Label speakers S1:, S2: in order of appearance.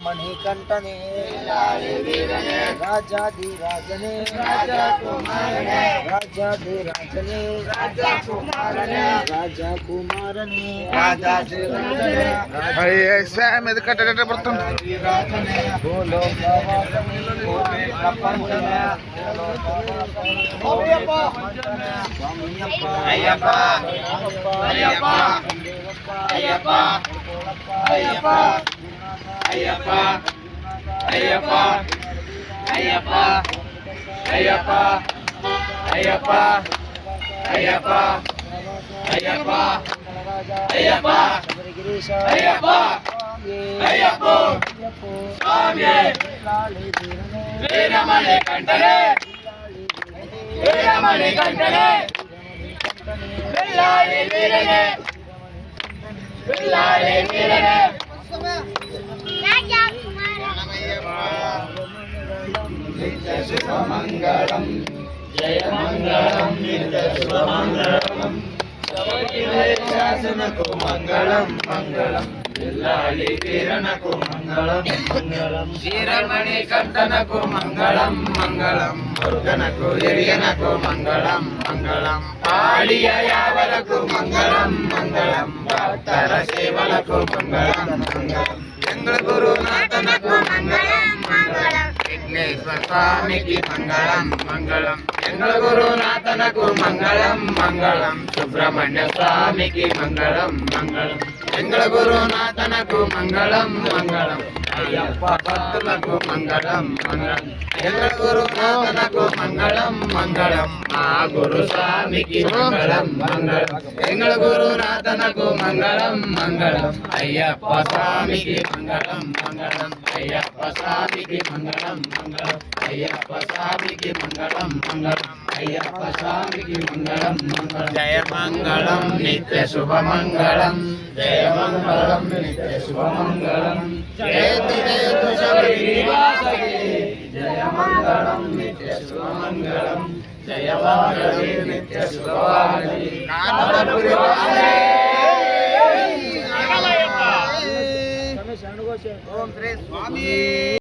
S1: మణికంఠనే రాజాది రాజనే రాజాది రాజనే రాజా కుమారనే
S2: మీద కట్ట పడుతుంది
S1: అయ్యప్ప అయ్యప్ప అయ్యప్ప అయ్యప్ప అయ్యప్ప అయ్యప్ప అయ్యప్ప అయ్యప్ప అయ్యప్ప అయ్యప్ప అయ్యప్ప అయ్యప్ప అయ్యప్ప అయ్యప్ప స్వామి వీరమణి కంఠనే వీరమణి కంఠనే వెళ్ళాలి వీరనే వెళ్ళాలి వీరనే నిత్య శుభమంగళం జయ మంగళం నిత్య శుభమంగళం శాసనకు మంగళం మంగళం వెళ్ళాలి వీరనకు మంగళం మంగళం వీరమణి కంఠనకు మంగళం మంగళం మురుగనకు ఎరియనకు మంగళం మంగళం పాడియ యావలకు మంగళం మంగళం భక్తర సేవలకు మంగళం మంగళం ఎంగళ గురునాథనకు మంగళం మంగళం విఘ్నేశ్వర స్వామికి మంగళం మంగళం ఎంగళ గురునాథనకు మంగళం మంగళం సుబ్రహ్మణ్య స్వామికి మంగళం మంగళం ఎంగళ గురునాథనకు మంగళం మంగళం అయ్యప్ప భక్తులకు మంగళం మంగళం ఎంగళ గురునాథనకు మంగళం మంగళం మా గురు స్వామికి మంగళం మంగళం ఎంగళ గురునాథనకు మంగళం మంగళం అయ్యప్ప స్వామికి మంగళం మంగళం అయ్యప్ప స్వామికి మంగళం మంగళం అయ్యప్ప స్వామికి మంగళం మంగళం అయ్యప్ప స్వామికి మంగళం మంగళం జయ మంగళం నిత్య శుభమంగళం జయ మంగళం నిత్య శుభమంగళం జయతు జయతు శబరివాసకి జయ మంగళం నిత్య శుభమంగళం జయ మంగళం నిత్య శుభవాసి నానపురి వాసే ఓం శ్రీ స్వామి